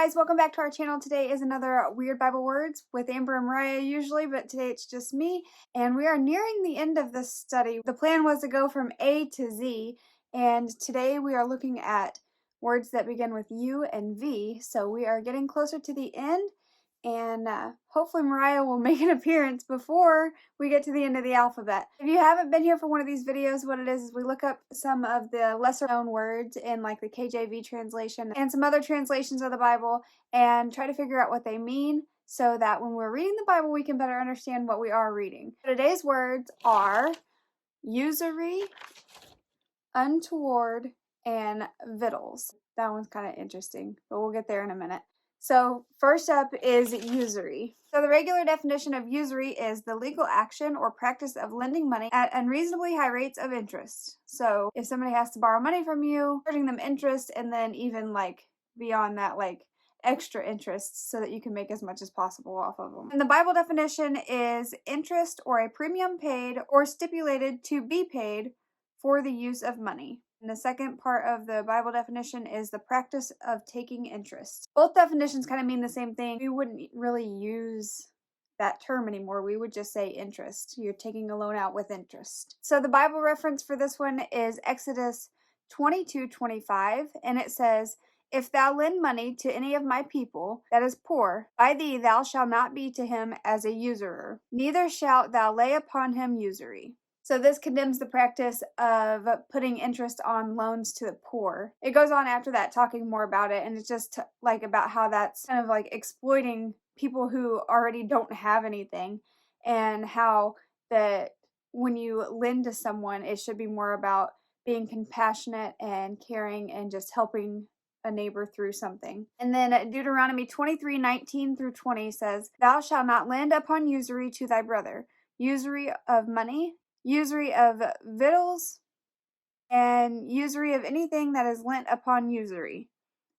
guys, welcome back to our channel. Today is another Weird Bible Words with Amber and Mariah usually, but today it's just me, and we are nearing the end of this study. The plan was to go from A to Z, and today we are looking at words that begin with U and V, so we are getting closer to the end, and hopefully Mariah will make an appearance before we get to the end of the alphabet. If you haven't been here for one of these videos, what it is we look up some of the lesser known words in like the KJV translation and some other translations of the Bible and try to figure out what they mean so that when we're reading the Bible we can better understand what we are reading. Today's words are usury, untoward, and Vittles. That one's kind of interesting, but we'll get there in a minute. So first up is usury. So the regular definition of usury is the legal action or practice of lending money at unreasonably high rates of interest. So if somebody has to borrow money from you, charging them interest, and then even like beyond that, like extra interest so that you can make as much as possible off of them. And the Bible definition is interest or a premium paid or stipulated to be paid for the use of money. And the second part of the Bible definition is the practice of taking interest. Both definitions kind of mean the same thing. We wouldn't really use that term anymore. We would just say interest. You're taking a loan out with interest. So the Bible reference for this one is Exodus 22:25, and it says, "If thou lend money to any of my people that is poor, by thee thou shalt not be to him as a usurer, neither shalt thou lay upon him usury." So this condemns the practice of putting interest on loans to the poor. It goes on after that talking more about it, and it's just like about how that's kind of like exploiting people who already don't have anything, and how that when you lend to someone, it should be more about being compassionate and caring and just helping a neighbor through something. And then Deuteronomy 23:19-20 says, "Thou shalt not lend upon usury to thy brother, usury of money, usury of victuals, and usury of anything that is lent upon usury.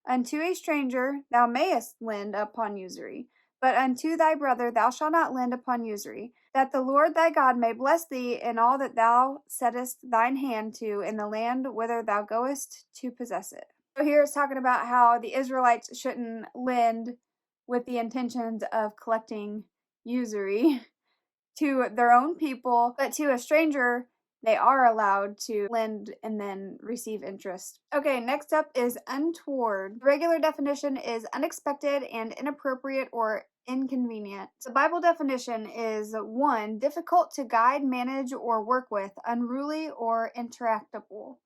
Unto a stranger thou mayest lend upon usury, but unto thy brother thou shalt not lend upon usury, that the Lord thy God may bless thee in all that thou settest thine hand to in the land whither thou goest to possess it." So here it's talking about how the Israelites shouldn't lend with the intentions of collecting usury to their own people, but to a stranger, they are allowed to lend and then receive interest. Okay, next up is untoward. The regular definition is unexpected and inappropriate or inconvenient. The Bible definition is 1. Difficult to guide, manage, or work with, unruly or interactable.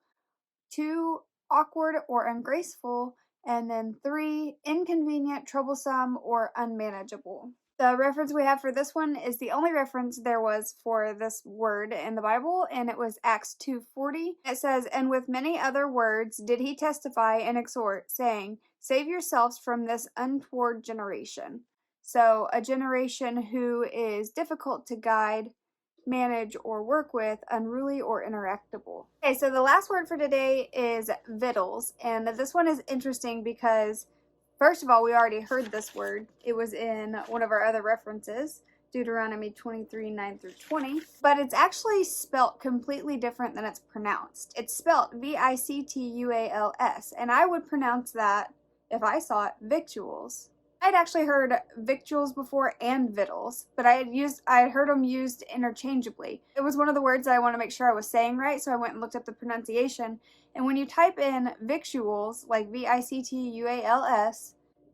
2. Awkward or ungraceful. And then 3. Inconvenient, troublesome, or unmanageable. The reference we have for this one is the only reference there was for this word in the Bible, and it was Acts 2:40. It says, "And with many other words did he testify and exhort, saying, Save yourselves from this untoward generation." So a generation who is difficult to guide, manage, or work with, unruly or interactable. Okay, so the last word for today is Vittles, and this one is interesting because first of all, we already heard this word. It was in one of our other references, Deuteronomy 23:9-20, but it's actually spelt completely different than it's pronounced. It's spelt Victuals, and I would pronounce that, if I saw it, Victuals. I'd actually heard Victuals before and Vittles, but I had heard them used interchangeably. It was one of the words that I want to make sure I was saying right, so I went and looked up the pronunciation. And when you type in Victuals, like Victuals,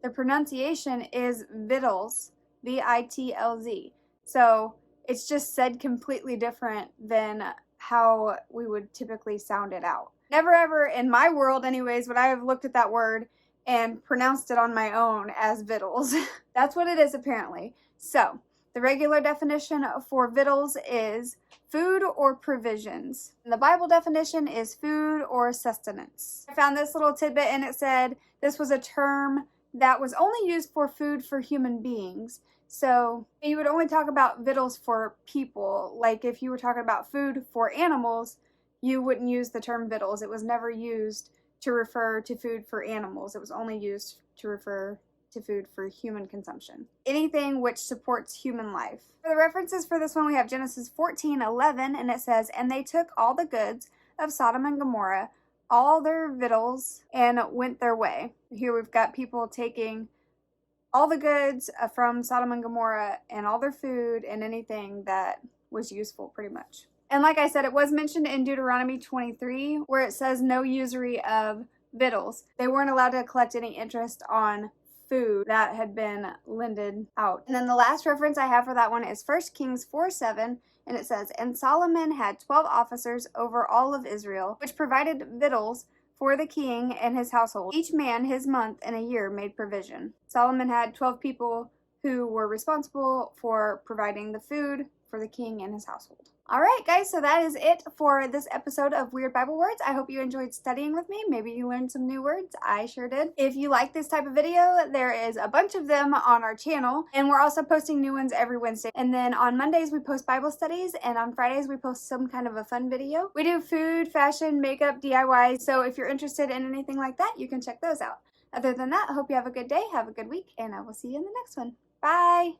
the pronunciation is Vittles, Vitlz. So it's just said completely different than how we would typically sound it out. Never ever, in my world anyways, would I have looked at that word and pronounced it on my own as Vittles. That's what it is apparently. So the regular definition for Vittles is food or provisions. And the Bible definition is food or sustenance. I found this little tidbit and it said this was a term that was only used for food for human beings. So you would only talk about Vittles for people. Like if you were talking about food for animals, you wouldn't use the term Vittles. It was never used to refer to food for animals. It was only used to refer to food for human consumption. Anything which supports human life. For the references for this one, we have Genesis 14:11, and it says, "And they took all the goods of Sodom and Gomorrah, all their victuals and went their way. Here we've got people taking all the goods from Sodom and Gomorrah and all their food and anything that was useful, pretty much. And like I said, it was mentioned in Deuteronomy 23 where it says no usury of victuals. They weren't allowed to collect any interest on food that had been lended out. And then the last reference I have for that one is 1 Kings 4:7, and it says, "And Solomon had 12 officers over all of Israel, which provided victuals for the king and his household. Each man his month and a year made provision." Solomon had 12 people who were responsible for providing the food for the king and his household. Alright guys, so that is it for this episode of Weird Bible Words. I hope you enjoyed studying with me. Maybe you learned some new words. I sure did. If you like this type of video, there is a bunch of them on our channel, and we're also posting new ones every Wednesday. And then on Mondays we post Bible studies, and on Fridays we post some kind of a fun video. We do food, fashion, makeup, DIY, so if you're interested in anything like that, you can check those out. Other than that, I hope you have a good day, have a good week, and I will see you in the next one. Bye!